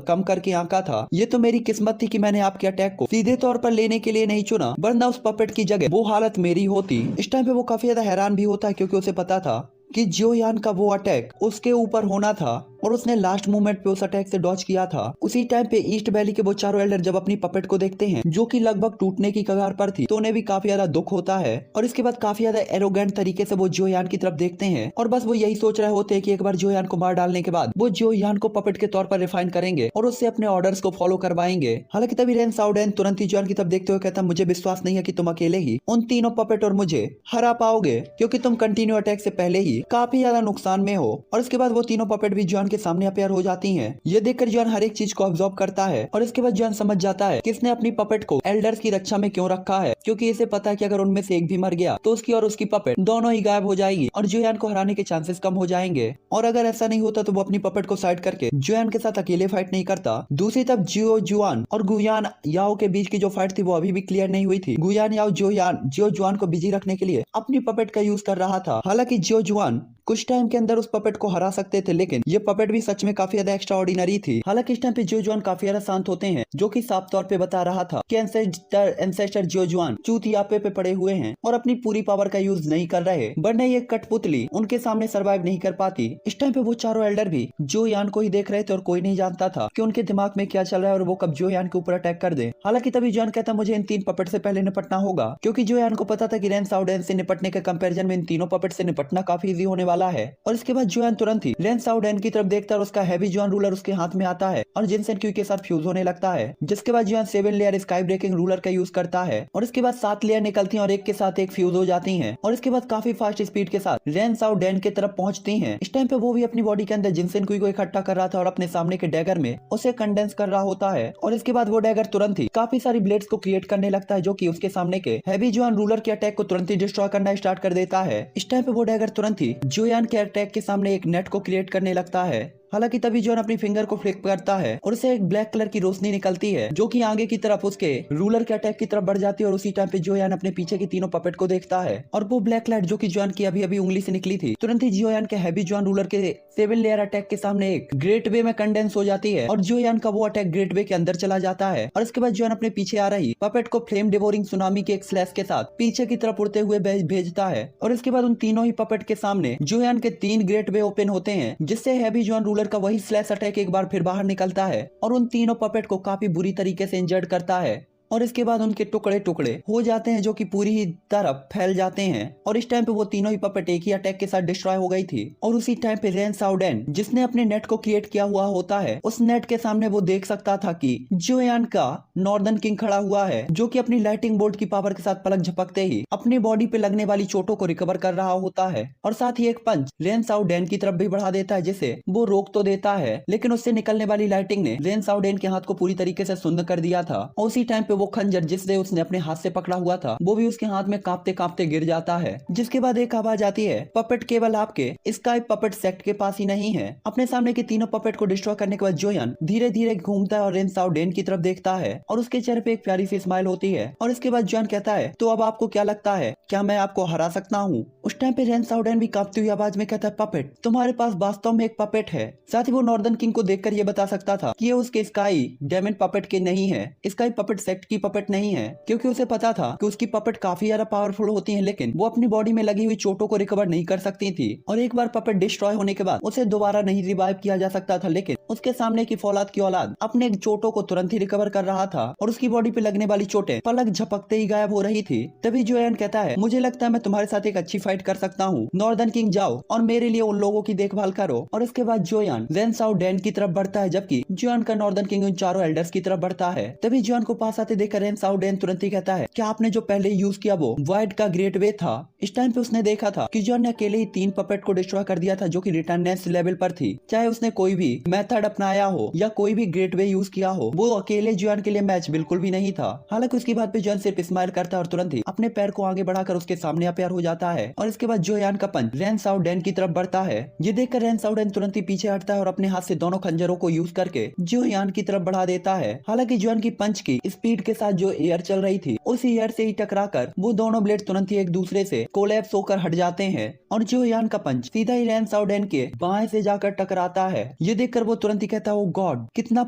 कम करके आंका था। ये तो मेरी किस्मत थी कि मैंने आपके अटैक को सीधे तौर पर लेने के लिए नहीं चुना, वरना उस पपेट की जगह वो हालत मेरी होती। इस टाइम पे वो काफी ज्यादा हैरान भी होता है, क्योंकि उसे पता था कि जोयान का वो अटैक उसके ऊपर होना था और उसने लास्ट मोमेंट पे उस अटैक से डॉज किया था। उसी टाइम पे ईस्ट वैली के वो चारों एल्डर जब अपनी पपेट को देखते हैं, जो कि लगभग टूटने की कगार पर थी, तो उन्हें भी काफी ज्यादा दुख होता है। और इसके बाद काफी ज्यादा एरोगेंट तरीके से वो जोयान की तरफ देखते हैं और बस वो यही सोच रहे होते हैं कि एक बार जोयान को मार डालने के बाद वो जोयान को पपेट के तौर पर रिफाइन करेंगे और उससे अपने ऑर्डर्स को फॉलो करवाएंगे। हालांकि तभी रेन साउडेन तुरंत ही जोयान की तरफ देखते हुए कहता, मुझे विश्वास नहीं है कि तुम अकेले ही उन तीनों पपेट और मुझे हरा पाओगे, क्योंकि तुम कंटिन्यू अटैक से पहले ही काफी ज्यादा नुकसान में हो। और इसके बाद वो तीनों पपेट भी जोयान के सामने अपेयर हो जाती हैं। ये देखकर जोयान हर एक चीज को ऑब्जर्व करता है और इसके बाद जोयान समझ जाता है कि इसने अपनी पपेट को एल्डर्स की रक्षा में क्यों रखा है, क्योंकि इसे पता है कि अगर उनमें से एक भी मर गया तो उसकी और उसकी पपेट दोनों ही गायब हो जाएगी और जोयान को हराने के चांसेस कम हो जाएंगे। और अगर ऐसा नहीं होता तो वो अपनी पपेट को साइड करके जोयान के साथ अकेले फाइट नहीं करता। दूसरी तरफ जियो जुआन और गुयान याओ के बीच की जो फाइट थी वो अभी भी क्लियर नहीं हुई थी। गुयान याओ जियो जुआन को बिजी रखने के लिए अपनी पपेट का यूज कर रहा था। हालांकि जियो जुआन कुछ टाइम के अंदर उस पपेट को हरा सकते थे, लेकिन ये पपेट भी सच में काफी ज्यादा एक्स्ट्रा ऑर्डिनरी थी। हालांकि इस टाइम पे जियो जुआन काफी ज्यादा शांत होते हैं, जो कि साफ तौर पे बता रहा था कि एंसेस्टर जियो जुआन चूतियापे पे पड़े हुए हैं और अपनी पूरी पावर का यूज नहीं कर रहे, वरना ये कठपुतली उनके सामने सर्वाइव नहीं कर पाती। इस टाइम पे वो चारों एल्डर भी जोयान को ही देख रहे थे और कोई नहीं जानता था कि उनके दिमाग में क्या चल रहा है और वो कब जोयान के ऊपर अटैक कर दे। हालांकि तभी जोयान कहता, मुझे इन 3 पपेट से पहले निपटना होगा, क्योंकि जोयान को पता था कि रेन साउडेन से निपटने के कंपैरिजन में इन तीनों पपेट से निपटना काफी इजी होने वाला है। और इसके बाद जोयान तुरंत ही रेन साउडेन की तरफ देखता है और उसका हैवी जोयान रूलर उसके हाथ में आता है और जिनसेन क्यू के साथ फ्यूज होने लगता है, जिसके बाद जोयान 7 लेयर स्काई ब्रेकिंग रूलर का यूज करता है और इसके बाद 7 लेयर निकलती हैं और एक के साथ एक फ्यूज हो जाती हैं और इसके बाद काफी फास्ट स्पीड के साथ रेन साउडेन की तरफ पहुंचती हैं। इस टाइम पे वो भी अपनी बॉडी के अंदर जिनसेन क्यू को इकट्ठा कर रहा था और अपने सामने के डैगर में उसे कंडेंस कर रहा होता है और इसके बाद वो डैगर तुरंत ही काफी सारी ब्लेड्स को क्रिएट करने लगता है, जो कि उसके सामने के हैवी जोयान रूलर के अटैक को तुरंत ही डिस्ट्रॉय करना स्टार्ट कर देता है। इस टाइम पे वो डैगर तुरंत ही जोयान के अटैक के सामने एक नेट को क्रिएट करने लगता है। हालांकि तभी जोयान अपनी फिंगर को फ्लिक करता है और उसे एक ब्लैक कलर की रोशनी निकलती है, जो कि आगे की तरफ उसके रूलर के अटैक की तरफ बढ़ जाती है। और उसी टाइम पे जोयान अपने पीछे की तीनों पपेट को देखता है और वो ब्लैक लाइट जो कि जोयान की अभी अभी उंगली से निकली थी, तुरंत ही जोयान के हैवी जोयान रूलर के 7 लेयर अटैक के सामने एक ग्रेट वे में कंडेंस हो जाती है और जोयान का वो अटैक ग्रेट वे के अंदर चला जाता है। और इसके बाद जोयान अपने पीछे आ रही पपेट को फ्लेम डिवोरिंग सुनामी के एक स्लैश के साथ पीछे की तरफ उड़ते हुए भेजता है और इसके बाद उन तीनों ही पपेट के सामने जोयान के 3 ग्रेट वे ओपन होते हैं, जिससे हैवी जोयान रूलर का वही स्लैश अटैक एक बार फिर बाहर निकलता है और उन तीनों पपेट को काफी बुरी तरीके से इंजर्ड करता है और इसके बाद उनके टुकड़े टुकड़े हो जाते हैं, जो कि पूरी ही तरफ फैल जाते हैं। और इस टाइम पे वो तीनों ही पपेट एक ही अटैक के साथ डिस्ट्रॉय हो गई थी। और उसी टाइम पे रेन साउडेन, जिसने अपने नेट को क्रिएट किया हुआ होता है, उस नेट के सामने वो देख सकता था कि जोयान का नॉर्दर्न किंग खड़ा हुआ है, जो कि अपनी लाइटिंग बोल्ट की पावर के साथ पलक झपकते ही अपनी बॉडी पे लगने वाली चोटों को रिकवर कर रहा होता है और साथ ही एक पंच रेन साउडेन की तरफ भी बढ़ा देता है, जिसे वो रोक तो देता है, लेकिन उससे निकलने वाली लाइटिंग ने रेन साउडेन के हाथ को पूरी तरीके से सुन्न कर दिया था। और उसी टाइम पे वो खंजर जिससे उसने अपने हाथ से पकड़ा हुआ था, वो भी उसके हाथ में कांपते कांपते गिर जाता है। जिसके बाद एक आवाज आती है, पपेट केवल आपके स्काई पपेट सेक्ट के पास ही नहीं है। अपने सामने के तीनों पपेट को डिस्ट्रॉय करने के बाद जोयान धीरे धीरे घूमता है और रेन साउडेन की तरफ देखता है और उसके चेहरे पे एक प्यारी सी स्माइल होती है। और इसके बाद जोयान कहता है, तो अब आपको क्या लगता है, क्या मैं आपको हरा सकता हूँ? उस टाइम पे रेन साउडेन भी कांपती हुई आवाज में कहता है, पपेट, तुम्हारे पास वास्तव में एक पपेट है। साथ ही वो नॉर्दर्न किंग को देखकर ये बता सकता था कि ये उसके स्काई डेमन पपेट के नहीं है, स्काई पपेट सेक्ट की पपेट नहीं है, क्योंकि उसे पता था कि उसकी पपेट काफी ज्यादा पावरफुल होती है, लेकिन वो अपनी बॉडी में लगी हुई चोटों को रिकवर नहीं कर सकती थी। और एक बार पपेट डिस्ट्रॉय होने के बाद उसे दोबारा नहीं रिवाइव किया जा सकता था, लेकिन उसके सामने की फौलाद की औलाद अपने चोटों को तुरंत ही रिकवर कर रहा था और उसकी बॉडी पे लगने वाली चोटें पलक झपकते ही गायब हो रही थी। तभी जोयान कहता है, मुझे लगता है मैं तुम्हारे साथ एक अच्छी फाइट कर सकता हूँ। नॉर्दर्न किंग जाओ और मेरे लिए उन लोगों की देखभाल करो। और इसके बाद जोयान रेन साउडेन की तरफ बढ़ता है, जबकि जोयान का नॉर्दर्न किंग उन चारों एल्डर्स की तरफ बढ़ता है। तभी जोयान को पास आते देखकर रेन साउडेन तुरंत ही कहता है क्या आपने जो पहले यूज किया वो वाइड का ग्रेट वे था। इस टाइम पे उसने देखा था कि जॉन ने अकेले ही 3 पपेट को डिस्ट्रॉय कर दिया था जो कि रिटर्नेंस लेवल पर थी। चाहे उसने कोई भी मेथड अपनाया हो या कोई भी ग्रेट वे यूज किया हो, वो अकेले जॉन के लिए मैच बिल्कुल भी नहीं था। हालांकि उसकी बात पे जॉन सिर्फ स्माइल करता है और तुरंत ही अपने पैर को आगे बढ़ाकर उसके सामने अपेयर हो जाता है। और इसके बाद जोयान का पंच रेन साउडेन की तरफ बढ़ता है। ये देखकर रेन साउडेन तुरंत ही पीछे हटता है और अपने हाथ से दोनों खंजरों को यूज करके जोयान की तरफ बढ़ा देता है। हालांकि जॉन की पंच की स्पीड के साथ जो एयर चल रही थी उस एयर से ही टकराकर वो दोनों ब्लेड तुरंत ही एक दूसरे से कोलैप्स होकर हट जाते हैं और जोयान का पंच सीधा ही रेन साउडेन के बाएं से जाकर टकराता है। ये देखकर वो तुरंत ही कहता है ओ गॉड कितना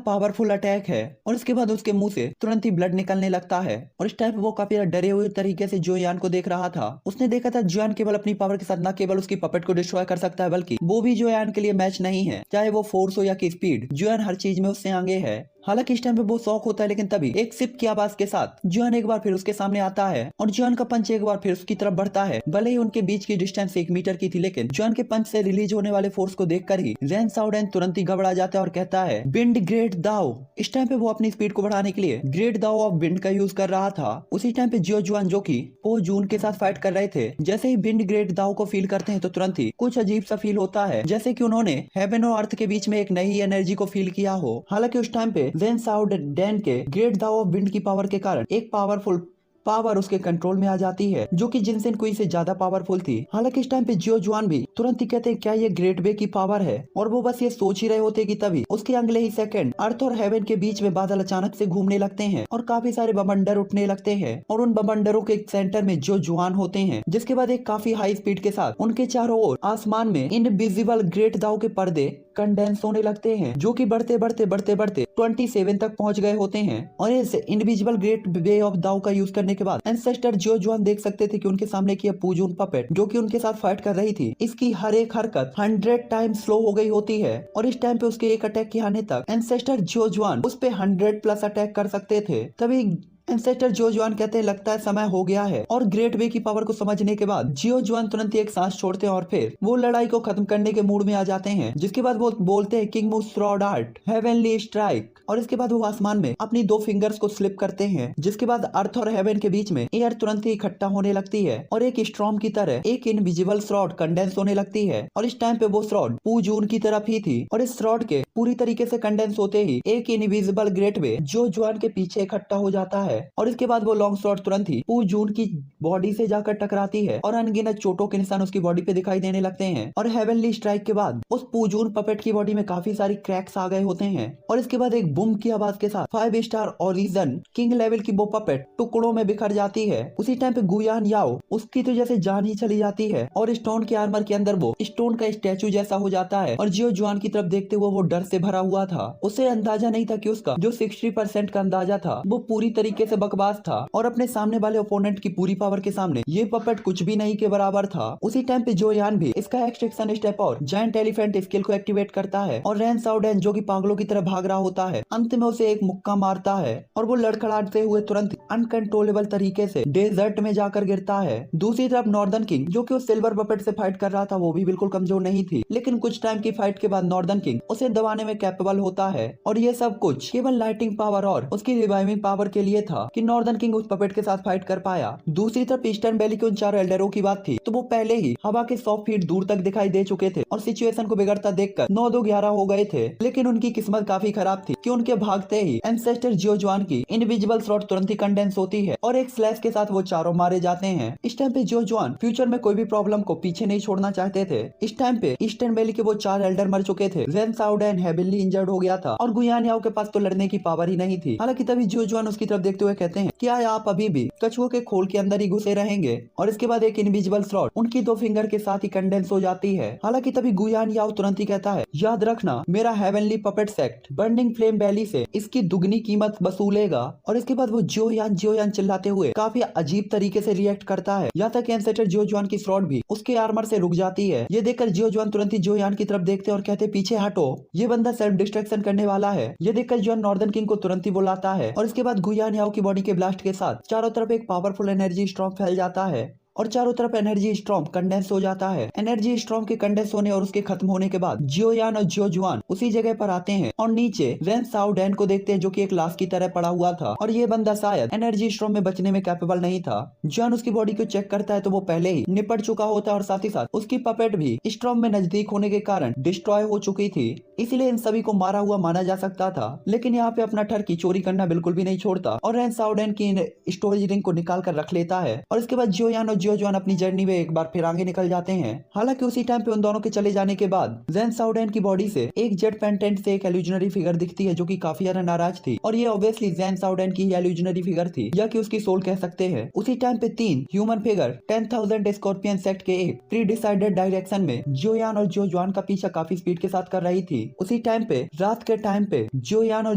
पावरफुल अटैक है। और इसके बाद उसके मुंह से तुरंत ही ब्लड निकलने लगता है। और इस टाइम वो काफी डरे हुए तरीके से जोयान को देख रहा था। उसने देखा था जोयान केवल अपनी पावर के साथ न केवल उसकी पपेट को डिस्ट्रॉय कर सकता है बल्कि वो भी जोयान के लिए मैच नहीं है, चाहे वो फोर्स हो या की स्पीड। जोयान हर चीज में उससे आगे है। हालांकि इस टाइम पे बहुत शौक होता है, लेकिन तभी एक सिप की आवाज के साथ जॉन एक बार फिर उसके सामने आता है और जॉन का पंच एक बार फिर उसकी तरफ बढ़ता है। भले ही उनके बीच की डिस्टेंस 1 मीटर की थी, लेकिन जॉन के पंच से रिलीज होने वाले फोर्स को देखकर ही रेन साउडेन तुरंत ही घबरा जाता है और कहता है विंड ग्रेट दाओ। इस टाइम पे वो अपनी स्पीड को बढ़ाने के लिए ग्रेट दाओ ऑफ विंड का यूज कर रहा था। उसी टाइम पे जियो जुआन जो की वो जून के साथ फाइट कर रहे थे, जैसे ही विंड ग्रेट दाओ को फील करते हैं तो तुरंत ही कुछ अजीब सा फील होता है, जैसे कि उन्होंने हेवन और अर्थ के बीच में एक नई एनर्जी को फील किया हो। हालांकि उस टाइम पे रेन साउडेन के ग्रेट दाओ ऑफ विंड की पावर के कारण एक पावरफुल पावर उसके कंट्रोल में आ जाती है जो कि जिनसेन कुई से ज्यादा पावरफुल थी। हालांकि इस टाइम पे जियो जुआन भी तुरंत ही कहते हैं क्या ये ग्रेट वे की पावर है, और वो बस ये सोच ही रहे होते कि तभी उसके अगले ही सेकंड अर्थ और हेवन के बीच में बादल अचानक से घूमने लगते हैं और काफी सारे बवंडर उठने लगते हैं और उन बवंडरों के सेंटर में जियो जुआन होते हैं। जिसके बाद एक काफी हाई स्पीड के साथ उनके चारों ओर आसमान में इनविजिबल ग्रेट दाओ के पर्दे कंडेंस होने लगते हैं जो कि बढ़ते बढ़ते बढ़ते बढ़ते 27 तक पहुंच गए होते हैं। और इस इनविजिबल ग्रेट वे ऑफ दाओ का यूज करने के बाद एंसेस्टर जियो जुआन देख सकते थे कि उनके सामने की पूजून पपेट जो कि उनके साथ फाइट कर रही थी, इसकी हर एक हरकत 100 टाइम स्लो हो गई होती है। और इस टाइम पे उसके एक अटैक के आने तक एंसेस्टर जियो जुआन उस पे 100+ अटैक कर सकते थे। तभी एंसेस्टर जियो जुआन कहते हैं लगता है समय हो गया है। और ग्रेट वे की पावर को समझने के बाद जियो जुआन तुरंत ही एक सांस छोड़ते हैं और फिर वो लड़ाई को खत्म करने के मूड में आ जाते हैं। जिसके बाद वो बोलते हैं king move sword art heavenly strike. और इसके बाद वो आसमान में अपनी 2 फिंगर्स को स्लिप करते हैं, जिसके बाद अर्थ और हेवन के बीच में एयर तुरंत ही इकट्ठा होने लगती है और एक स्टॉर्म की तरह एक इनविजिबल श्रॉड कंडेंस होने लगती है। और इस टाइम पे वो श्रॉड पू जून की तरफ ही थी और इस श्रॉड के पूरी तरीके से कंडेंस होते ही एक इनविजिबल ग्रेट वे जो जुआन के पीछे इकट्ठा हो जाता है। और इसके बाद वो लॉन्ग स्वॉर्ड तुरंत ही पू जून की बॉडी से जाकर टकराती है और अनगिनत चोटों के निशान उसकी बॉडी पे दिखाई देने लगते हैं। और हेवनली स्ट्राइक के बाद उस पू जून पपेट की बॉडी में काफी सारी क्रैक्स आ गए होते हैं। और इसके बाद एक बूम की आवाज के साथ 5 स्टार ओरिजन किंग लेवल की वो पपेट टुकड़ों में बिखर जाती है। उसी टाइम पे गुयान याओ उसकी तो जैसे जान ही चली जाती है और स्टोन के आर्मर के अंदर वो स्टोन का स्टैचू जैसा हो जाता है। और जियो जुआन की तरफ देखते हुए वो डर से भरा हुआ था। उसे अंदाजा नहीं था कि उसका जो 60% का अंदाजा था वो पूरी तरीके से बकवास था और अपने सामने वाले ओपोनेंट की पूरी पावर के सामने ये पपेट कुछ भी नहीं के बराबर था। उसी टाइम पे जोयान भी इसका एक्सट्रैक्शन स्टेप और जायंट एलिफेंट स्किल को एक्टिवेट करता है और रेन साउडेन जो कि पागलों की तरह भाग रहा होता है अंत में उसे एक मुक्का मारता है और वो लड़खड़ाते हुए तुरंत अनकंट्रोलेबल तरीके से डेजर्ट में जाकर गिरता है। दूसरी तरफ नॉर्दर्न किंग जो कि उस सिल्वर पपेट से फाइट कर रहा था वो भी बिल्कुल कमजोर नहीं थी, लेकिन कुछ टाइम की फाइट के बाद नॉर्दर्न किंग उसे दबाने में कैपेबल होता है। और ये सब कुछ केवल लाइटिंग पावर और उसकी रिवाइविंग पावर के लिए था कि नॉर्दर्न किंग उस पपेट के साथ फाइट कर पाया। दूसरी तरफ ईस्टर्न वैली के उन 4 एल्डरों की बात थी तो वो पहले ही हवा के 100 फीट दूर तक दिखाई दे चुके थे और सिचुएशन को बिगड़ता देखकर 9-2-11 हो गए थे। लेकिन उनकी किस्मत काफी खराब थी कि उनके भागते ही एंसेस्टर जियो जुआन की इनविजिबल श्रॉड तुरंत ही कंडेंस होती है और एक स्लैश के साथ वो चारों मारे जाते हैं। इस टाइम पे जियो जुआन फ्यूचर में कोई भी प्रॉब्लम को पीछे नहीं छोड़ना चाहते थे। इस टाइम पे ईस्टर्न वैली के वो 4 एल्डर मर चुके थे। रेन साउडेन हेविली इंजर्ड हो गया था और गुयान याओ के पास तो लड़ने की पावर ही नहीं थी। हालांकि तभी जियो जुआन उसकी तरफ देखते हुए कहते हैं क्या आप अभी भी कछुओं के खोल के अंदर ही घुसे रहेंगे। और इसके बाद एक इनविजिबल श्रॉड उनकी 2 फिंगर के साथ ही कंडेंस हो जाती है। हालांकि तभी गुयान याओ तुरंत ही कहता है याद रखना मेरा heavenly puppet sect burning flame valley से इसकी दुगनी कीमत वसूलेगा। और इसके बाद वो जियोयान चिल्लाते हुए काफी अजीब तरीके से रिएक्ट करता है, यहाँ तक एंसेस्टर जियो जुआन की श्रॉड भी उसके आर्मर से रुक जाती है। ये देखकर जियो जुआन तुरंत ही जियोयान की तरफ देखते और कहते पीछे हटो, ये बंदा सेल्फ डिस्ट्रक्शन करने वाला है। ये देखकर जियोयान नॉर्दर्न किंग को तुरंत ही बुलाता है और इसके बाद गुयान याओ की बॉडी के ब्लास्ट के साथ चारों तरफ एक पावरफुल एनर्जी स्टॉर्म फैल जाता है और चारों तरफ एनर्जी स्टॉर्म कंडेंस हो जाता है। एनर्जी स्टॉर्म के कंडेंस होने और उसके खत्म होने के बाद जियोयान और जियोजुआन उसी जगह पर आते हैं और नीचे रेन साउडेन को देखते हैं जो कि एक लाश की तरह पड़ा हुआ था और ये बंदा शायद एनर्जी स्टॉर्म में बचने में कैपेबल नहीं था। जॉन उसकी बॉडी को चेक करता है तो वो पहले ही निपट चुका होता है और साथ ही साथ उसकी पपेट भी स्टॉर्म में नजदीक होने के कारण डिस्ट्रॉय हो चुकी थी, इसलिए इन सभी को मारा हुआ माना जा सकता था। लेकिन यहाँ पे अपना ठरकी चोरी करना बिल्कुल भी नहीं छोड़ता और रेन साउडेन की स्टोरेज रिंग को निकाल कर रख लेता है और इसके बाद जियोयान और जियोजुआन अपनी जर्नी में एक बार फिर आगे निकल जाते हैं। हालांकि उसी टाइम पे उन दोनों के चले जाने के बाद रेन साउडेन की बॉडी से एक जेट पेंटेंट से एक एल्यूजनरी फिगर दिखती है जो कि काफी ज्यादा नाराज थी और ये ऑब्वियसली रेन साउडेन की एल्यूजनरी फिगर थी या कि उसकी सोल कह सकते हैं। उसी टाइम पे 3 ह्यूमन फिगर 10,000 स्कॉर्पियन सेट के एक प्री डिसाइडेड डायरेक्शन में जियोयान और जियोजुआन का पीछा काफी स्पीड के साथ कर रही थी। उसी टाइम पे रात के टाइम पे जियोयान और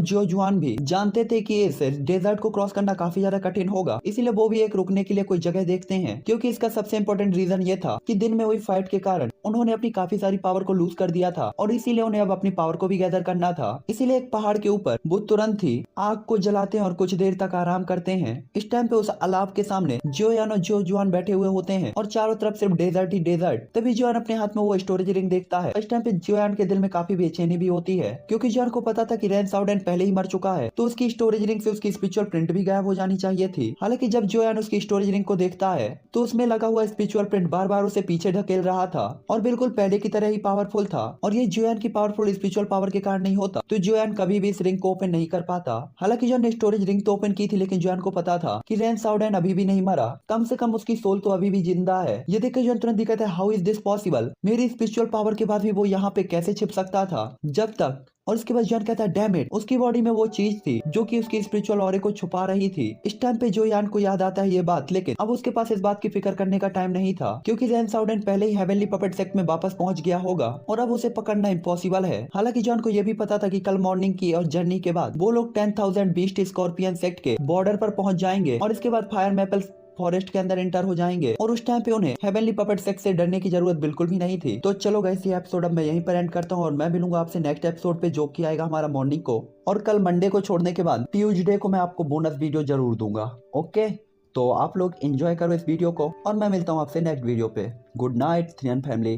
जियोजुआन भी जानते थे कि इस डेजर्ट को क्रॉस करना काफी ज्यादा कठिन होगा, इसीलिए वो भी एक रुकने के लिए कोई जगह देखते हैं क्योंकि इसका सबसे इम्पोर्टेंट रीजन ये था कि दिन में हुई फाइट के कारण उन्होंने अपनी काफी सारी पावर को लूज कर दिया था और इसीलिए उन्हें अब अपनी पावर को भी गैदर करना था। इसीलिए एक पहाड़ के ऊपर वो तुरंत ही आग को जलाते हैं और कुछ देर तक आराम करते हैं। इस टाइम पे उस अलाव के सामने जियोयान और जियोजुआन बैठे हुए होते हैं और चारों तरफ सिर्फ डेजर्ट ही डेजर्ट। तभी जियोयान अपने हाथ में वो स्टोरेज रिंग देखता है। इस टाइम पे जियोयान के दिल में काफी बेचैनी भी होती है क्योंकि जियोयान को पता था कि रेन साउडेन पहले ही मर चुका है तो उसकी स्टोरेज रिंग से उसकी स्पिरिचुअल प्रिंट भी गायब हो जानी चाहिए थी। हालांकि जब जियोयान उसकी स्टोरेज रिंग को देखता है तो उसमें लगा हुआ स्पिरिचुअल प्रिंट बार बार उसे पीछे ढकेल रहा था और बिल्कुल पहले की तरह ही पावरफुल था और ये जियोयान की पावरफुल स्पिरिचुअल पावर के कारण नहीं होता तो जियोयान कभी भी इस रिंग को ओपन नहीं कर पाता। हालांकि जियोयान ने स्टोरेज रिंग तो ओपन की थी लेकिन जियोयान को पता था कि रेन साउडेन अभी भी नहीं मरा, कम से कम उसकी सोल तो अभी भी जिंदा है। ये देख के जियोयान तुरंत दिखता है हाउ इज दिस पॉसिबल, मेरी स्पिरिचुअल पावर के बाद भी वो यहाँ पे कैसे छिप सकता था जब तक। और उसके बाद जियोयान कहता है डैम इट, उसकी बॉडी में वो चीज थी जो कि उसकी स्पिरिचुअल ऑरे को छुपा रही थी। इस टाइम पे जियोयान को याद आता है ये बात, लेकिन अब उसके पास इस बात की फिक्र करने का टाइम नहीं था क्योंकि रेन साउडेन पहले ही हेवनली पपेट सेक्ट में वापस पहुंच गया होगा और अब उसे पकड़ना इम्पॉसिबल है। हालांकि जियोयान को यह भी पता था कि कल मॉर्निंग की और जर्नी के बाद वो लोग 10,000 बीस्ट स्कॉर्पियन सेक्ट के बॉर्डर पर पहुंच जाएंगे और इसके बाद फायर मैपल फॉरेस्ट के अंदर एंटर हो जाएंगे और उस टाइम पे उन्हें हेवनली पपेट सेक्ट से डरने की जरूरत बिल्कुल भी नहीं थी। तो चलो गाइस ये एपिसोड अब मैं यहीं पर एंड करता हूँ और मैं मिलूंगा आपसे नेक्स्ट एपिसोड पे जो कि आएगा हमारा मॉर्निंग को और कल मंडे को छोड़ने के बाद ट्यूसडे को मैं आपको बोनस वीडियो जरूर दूंगा। ओके, तो आप लोग एंजॉय करो इस वीडियो को और मैं मिलता हूँ आपसे नेक्स्ट वीडियो पे। Good night 3N family.